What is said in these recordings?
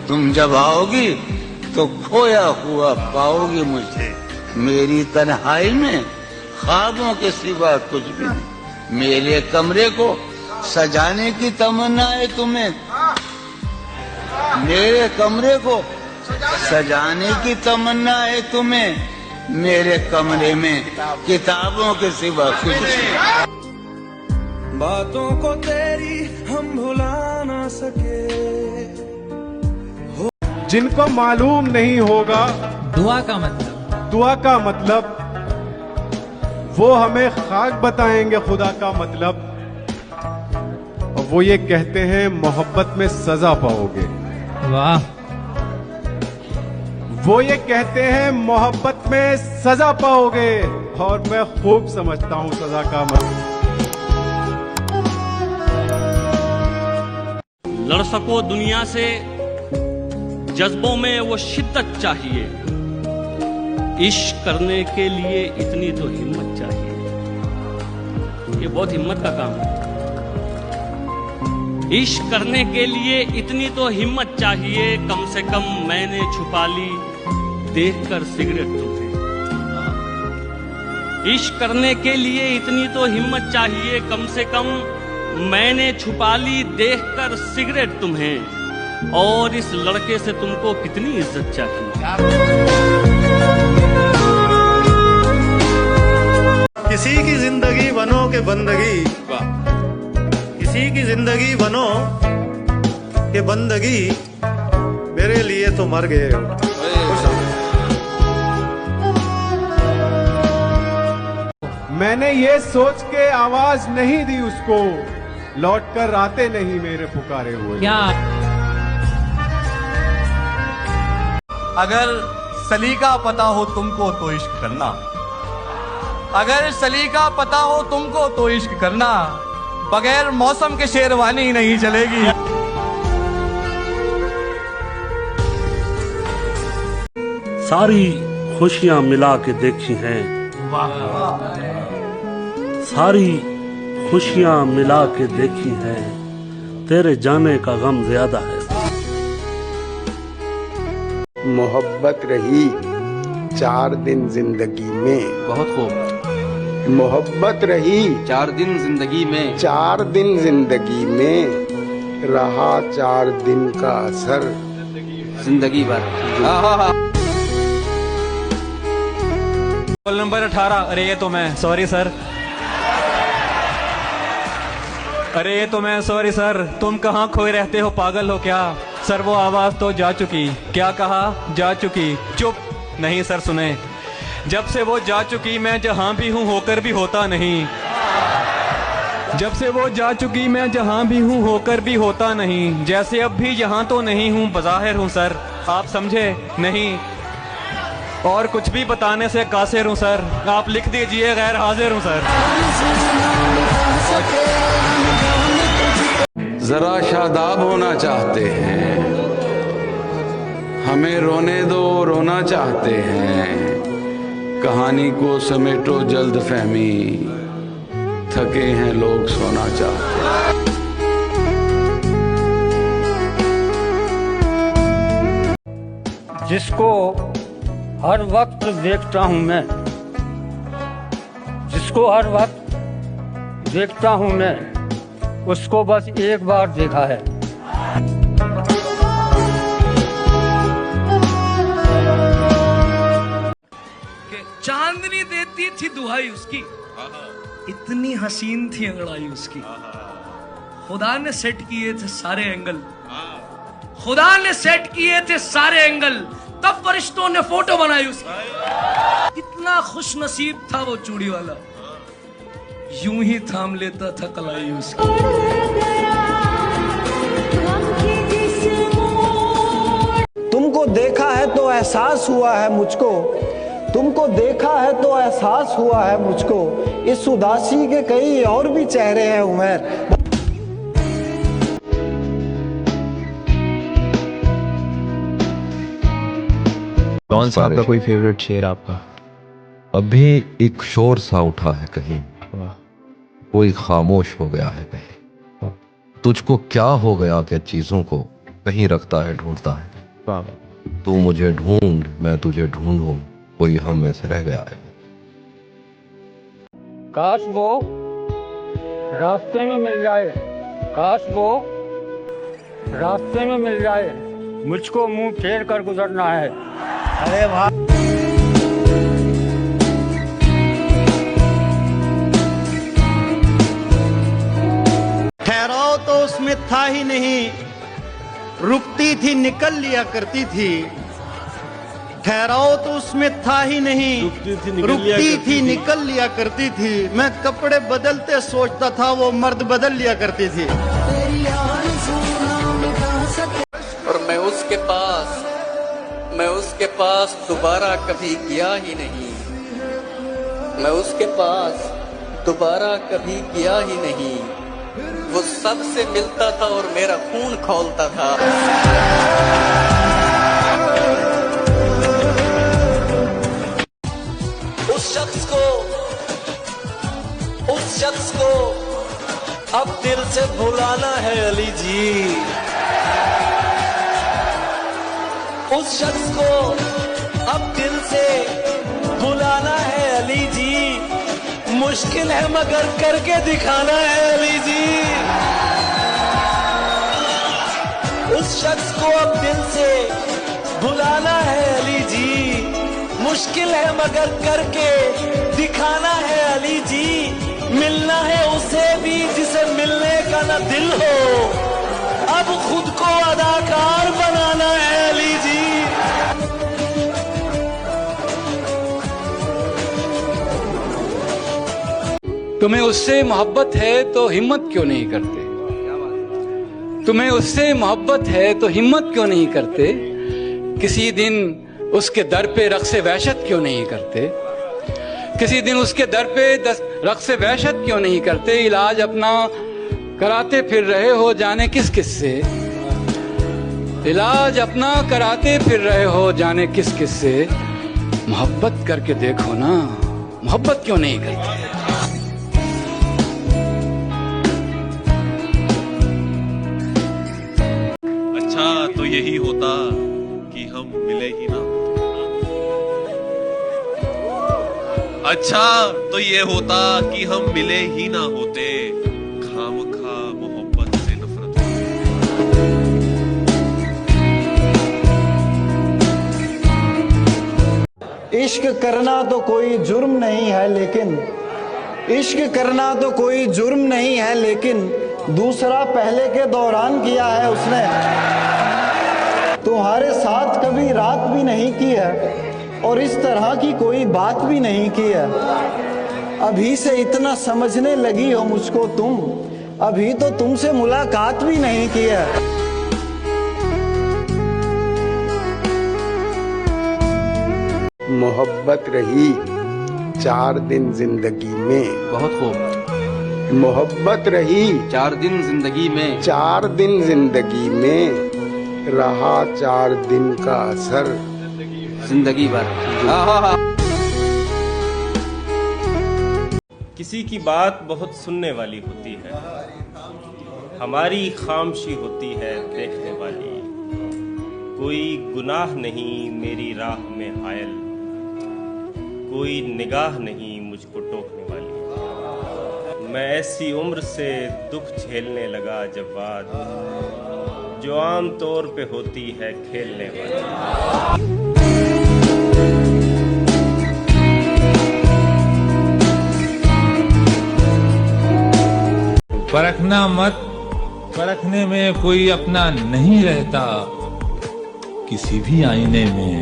तुम जब आओगी तो खोया हुआ पाओगी मुझे। मेरी तन्हाई में ख्वाबों के सिवा कुछ भी नहीं। मेरे कमरे को सजाने की तमन्ना है तुम्हें। मेरे कमरे को सजाने की तमन्ना है तुम्हें। मेरे कमरे में किताबों के सिवा कुछ नहीं। बातों को तेरी हम भुला ना सके। जिनको मालूम नहीं होगा दुआ का मतलब वो हमें खाक बताएंगे खुदा का मतलब। और वो ये कहते हैं मोहब्बत में सजा पाओगे। वाह। वो ये कहते हैं मोहब्बत में सजा पाओगे, और मैं खूब समझता हूं सजा का मतलब। लड़ सको दुनिया से, जज्बों में वो शिद्दत चाहिए। इश्क करने के लिए इतनी तो हिम्मत चाहिए। ये बहुत हिम्मत का काम है। इश्क करने के लिए इतनी तो हिम्मत चाहिए। कम से कम मैंने छुपा ली देखकर सिगरेट तुम्हें। इश्क करने के लिए इतनी तो हिम्मत चाहिए। कम से कम मैंने छुपा ली देखकर सिगरेट तुम्हें। और इस लड़के से तुमको कितनी इज्जत चाहिए। किसी की जिंदगी बनो के बंदगी, किसी की जिंदगी बनो के बंदगी, मेरे लिए तो मर गए हो। मैंने ये सोच के आवाज नहीं दी उसको, लौट कर आते नहीं मेरे पुकारे हुए। क्या अगर सलीका पता हो तुमको तो इश्क करना। अगर सलीका पता हो तुमको तो इश्क करना। बगैर मौसम के शेरवानी नहीं चलेगी। सारी खुशियां मिला के देखी हैं। सारी खुशियां मिला के देखी हैं। तेरे जाने का गम ज्यादा है। मोहब्बत रही 4 दिन जिंदगी में। बहुत खूब। मोहब्बत रही 4 दिन जिंदगी में। 4 दिन जिंदगी में, रहा 4 दिन का असर जिंदगी भर। Roll number 18। अरे ये तो मैं, सॉरी सर। अरे ये तो मैं, सॉरी सर। तुम कहाँ खोए रहते हो, पागल हो क्या? सर वो आवाज तो जा चुकी। क्या कहा? जा चुकी। चुप। नहीं सर सुने। जब से वो जा चुकी मैं जहां भी हूं होकर भी होता नहीं। जब से वो जा चुकी मैं जहां भी हूं होकर भी होता नहीं। जैसे अब भी यहाँ तो नहीं हूं, बज़ाहिर हूं सर। आप समझे नहीं? और कुछ भी बताने से कासिर हूं सर। आप लिख दीजिए गैर हाजिर हूं सर। जरा शादाब होना चाहते हैं, हमें रोने दो रोना चाहते हैं। कहानी को समेटो जल्द फहमी, थके हैं लोग सोना चाहते हैं। जिसको हर वक्त देखता हूँ मैं, जिसको हर वक्त देखता हूँ मैं, उसको बस एक बार देखा है। चांदनी देती थी दुहाई उसकी, इतनी हसीन थी अंगड़ाई उसकी। खुदा ने सेट किए थे सारे एंगल, खुदा ने सेट किए थे सारे एंगल, तब फरिश्तों ने फोटो बनाई उसकी। इतना खुश नसीब था वो चूड़ी वाला, यूं ही थाम लेता था कलाई उसकी। तुमको देखा है तो एहसास हुआ है मुझको, तुमको देखा है तो एहसास हुआ है मुझको। इस उदासी के कई और भी चेहरे हैं उमर। कौन सा आपका कोई फेवरेट शेर आपका? अभी एक शोर सा उठा है कहीं, कोई खामोश हो गया है कहीं। तुझको क्या हो गया कि चीजों को कहीं रखता है ढूंढता है। तू मुझे ढूंढ, मैं तुझे ढूंढूं, कोई हम में से रह गया है। काश वो रास्ते में मिल जाए, काश वो रास्ते में मिल जाए, मुझको मुंह फेर कर गुजरना है। अरे वाह, ठहराव तो उसमें था ही नहीं, रुकती थी निकल लिया करती थी। ठहराव तो उसमें था ही नहीं, रुकती थी निकल लिया करती थी। मैं कपड़े बदलते सोचता था, वो मर्द बदल लिया करती थी। और मैं उसके पास दोबारा कभी गया ही नहीं। मैं उसके पास दोबारा कभी गया ही नहीं। वो सबसे मिलता था और मेरा खून खौलता था। उस शख्स को अब दिल से भुलाना है अली जी। उस शख्स को अब दिल से भुलाना है अली जी। मुश्किल है मगर करके दिखाना है अली जी। उस शख्स को अब दिल से भुलाना है अली जी। मुश्किल है मगर करके दिखाना है अली जी। मिलना है उसे भी जिसे मिलने का न दिल हो। अब खुद को अदाकार बनाना है अली जी। तुम्हें उससे मोहब्बत है तो हिम्मत क्यों नहीं करते? तुम्हें उससे मोहब्बत है तो हिम्मत क्यों नहीं करते? किसी दिन उसके दर पे रक़्स वहशत क्यों नहीं करते? किसी दिन उसके दर पे रक़्स वहशत क्यों नहीं करते? इलाज अपना कराते फिर रहे हो जाने किस किस से। इलाज अपना कराते फिर रहे हो जाने किस किस से। मोहब्बत करके देखो ना, मोहब्बत क्यों नहीं करते? अच्छा तो यही होता कि हम मिले ही ना। अच्छा तो ये होता कि हम मिले ही ना होते। खामखा मोहब्बत से नफरत। इश्क करना तो कोई जुर्म नहीं है, लेकिन इश्क करना तो कोई जुर्म नहीं है, लेकिन दूसरा पहले के दौरान किया है उसने। तुम्हारे साथ कभी रात भी नहीं की है और इस तरह की कोई बात भी नहीं की है। अभी से इतना समझने लगी हो मुझको तुम, अभी तो तुमसे मुलाकात भी नहीं की है। मोहब्बत रही 4 दिन जिंदगी में। बहुत खूब। मोहब्बत रही 4 दिन जिंदगी में। 4 दिन जिंदगी में रहा 4 दिन का असर जिंदगी भर। किसी की बात बहुत सुनने वाली होती है, हमारी खामोशी होती है देखने वाली। कोई गुनाह नहीं मेरी राह में हायल, कोई निगाह नहीं मुझको टोकने वाली। मैं ऐसी उम्र से दुख झेलने लगा जब बात जो आम तौर पे होती है खेलने वाली। परखना मत, परखने में कोई अपना नहीं रहता। किसी भी आईने में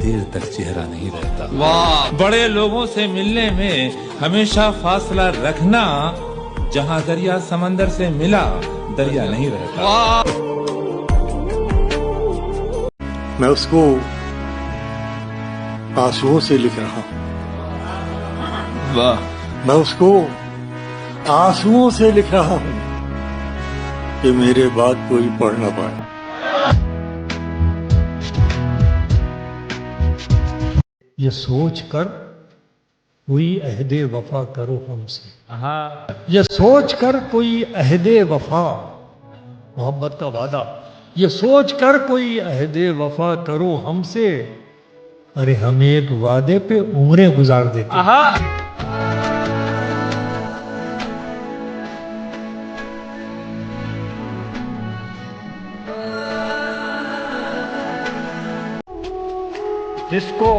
देर तक चेहरा नहीं रहता। वाह! बड़े लोगों से मिलने में हमेशा फासला रखना। जहां दरिया समंदर से मिला, दरिया नहीं रहता। वाह! मैं उसको आंसुओं से लिख रहा हूं। वाह! मैं उसको आंसुओं से लिख रहा हूं कि मेरे बाद कोई पढ़ ना पाए। ये सोच कर कोई अहदे वफा करो हमसे। हाँ, ये सोच कर कोई अहदे वफा, मोहब्बत का वादा, ये सोच कर कोई अहदे वफा करो हमसे, अरे हम एक वादे पे उम्रें गुजार देते। जिसको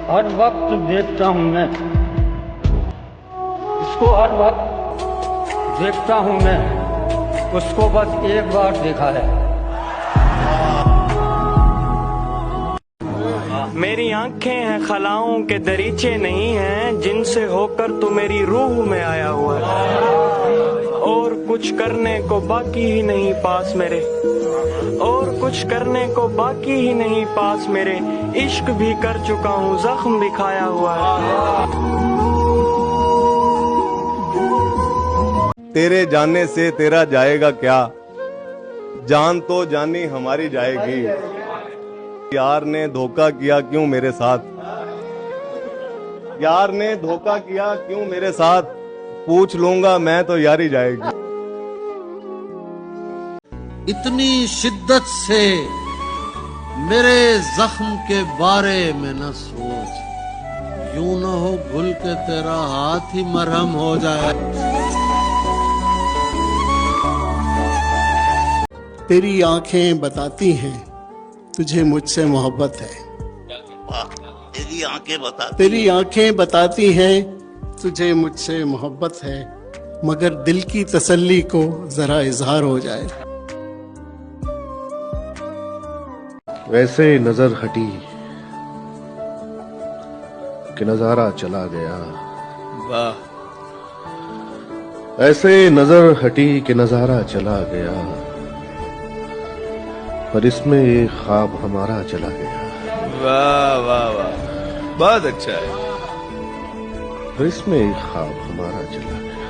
हर वक्त देखता हूँ मैं, इसको हर वक्त देखता हूँ मैं, उसको बस एक बार देखा है। मेरी आंखें हैं खलाओं के दरीचे नहीं हैं, जिनसे होकर तू मेरी रूह में आया हुआ है। और कुछ करने को बाकी ही नहीं पास मेरे, और कुछ करने को बाकी ही नहीं पास मेरे, इश्क भी कर चुका हूँ, जख्म भी खाया हुआ है। तेरे जाने से तेरा जाएगा क्या, जान तो जानी हमारी जाएगी। यार ने धोखा किया क्यों मेरे साथ, यार ने धोखा किया क्यों मेरे साथ, पूछ लूंगा मैं तो यारी जाएगी। इतनी शिद्दत से मेरे जख्म के बारे में न सोच, यूं न हो भूल के तेरा हाथ ही मरहम हो जाए। तेरी आंखें बताती हैं तुझे मुझसे मोहब्बत है, तेरी आंखें बताती, तेरी आंखें बताती हैं तुझे मुझसे मोहब्बत है, मगर दिल की तसल्ली को जरा इजहार हो जाए। वैसे नजर हटी कि नजारा चला गया, वाह। ऐसे नजर हटी कि नजारा चला गया, पर इसमें एक ख्वाब हमारा चला गया। वाह वाह वाह, बहुत अच्छा है। पर इसमें एक ख्वाब हमारा चला गया,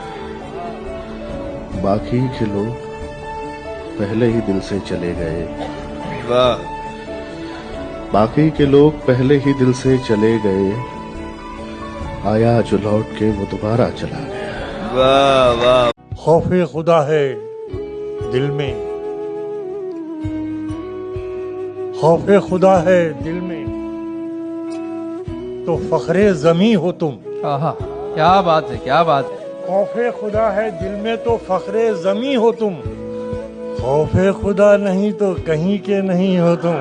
बाकी के लोग पहले ही दिल से चले गए। वाह। बाकी के लोग पहले ही दिल से चले गए, आया जो लौट के वो दोबारा चला गया। वाह वाह। खौफे खुदा है दिल में, खौफे खुदा है दिल में, तो फखरे जमी हो तुम। आहा, क्या बात है, क्या बात है। खौफे खुदा है दिल में तो फखरे जमी हो तुम, खौफे खुदा नहीं तो कहीं के नहीं हो तुम।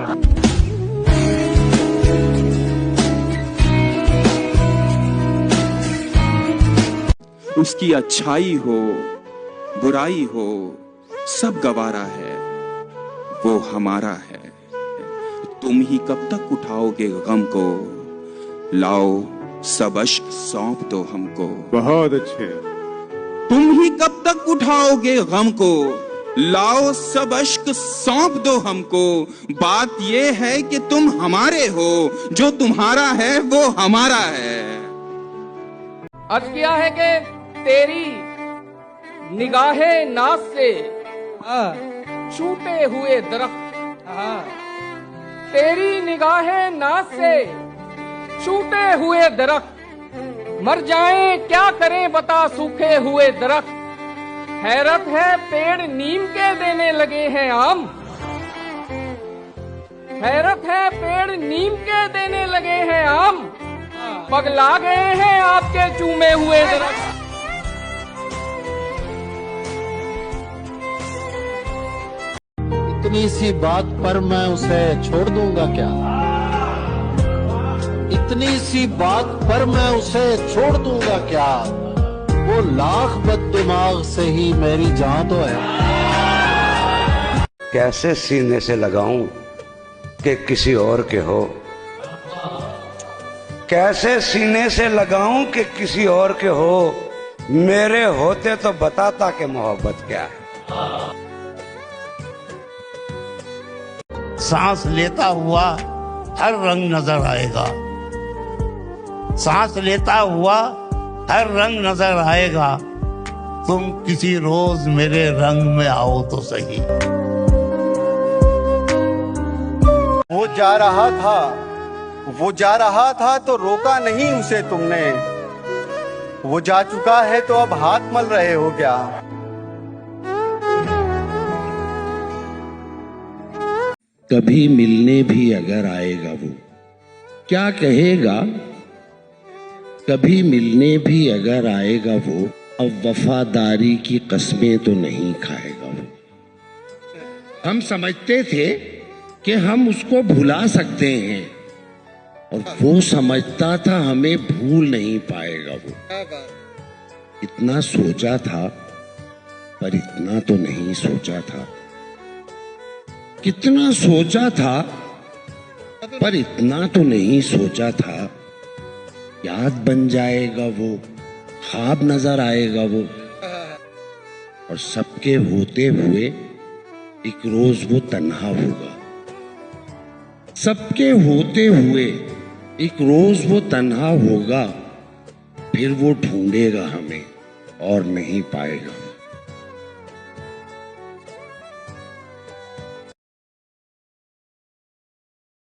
उसकी अच्छाई हो बुराई हो सब गवारा है, वो हमारा है। तुम ही कब तक उठाओगे गम को, लाओ सब अश्क सौंप दो हमको। बहुत अच्छे। तुम ही कब तक उठाओगे गम को, लाओ सब अश्क सौंप दो हमको। बात ये है कि तुम हमारे हो, जो तुम्हारा है वो हमारा है। अर्ज किया है कि तेरी निगाहे नाज से छूटे हुए दरख्त, तेरी निगाहे नाज से छूटे हुए दरख्त, मर जाएं क्या करें बता सूखे हुए दरख्त। हैरत है पेड़ नीम के देने लगे हैं आम, हैरत है पेड़ नीम के देने लगे हैं आम, पगला गए हैं आपके चूमे हुए दरख्त। इतनी सी बात पर मैं उसे छोड़ दूंगा क्या, इतनी सी बात पर मैं उसे छोड़ दूंगा क्या, वो लाख बददिमाग से ही मेरी जान तो है। कैसे सीने से लगाऊं कि किसी और के हो, कैसे सीने से लगाऊं कि किसी और के हो, मेरे होते तो बताता कि मोहब्बत क्या है। सांस लेता हुआ हर रंग नजर आएगा, सांस लेता हुआ हर रंग नजर आएगा, तुम किसी रोज मेरे रंग में आओ तो सही। वो जा रहा था, वो जा रहा था तो रोका नहीं उसे तुमने, वो जा चुका है तो अब हाथ मल रहे हो क्या। कभी मिलने भी अगर आएगा वो क्या कहेगा, कभी मिलने भी अगर आएगा वो, अब वफादारी की कस्में तो नहीं खाएगा वो। हम समझते थे कि हम उसको भुला सकते हैं और वो समझता था हमें भूल नहीं पाएगा वो। इतना सोचा था पर इतना तो नहीं सोचा था, कितना सोचा था पर इतना तो नहीं सोचा था। याद बन जाएगा वो, ख्वाब नजर आएगा वो, और सबके होते हुए एक रोज वो तन्हा होगा। सबके होते हुए एक रोज वो तन्हा होगा, फिर वो ढूंढेगा हमें और नहीं पाएगा।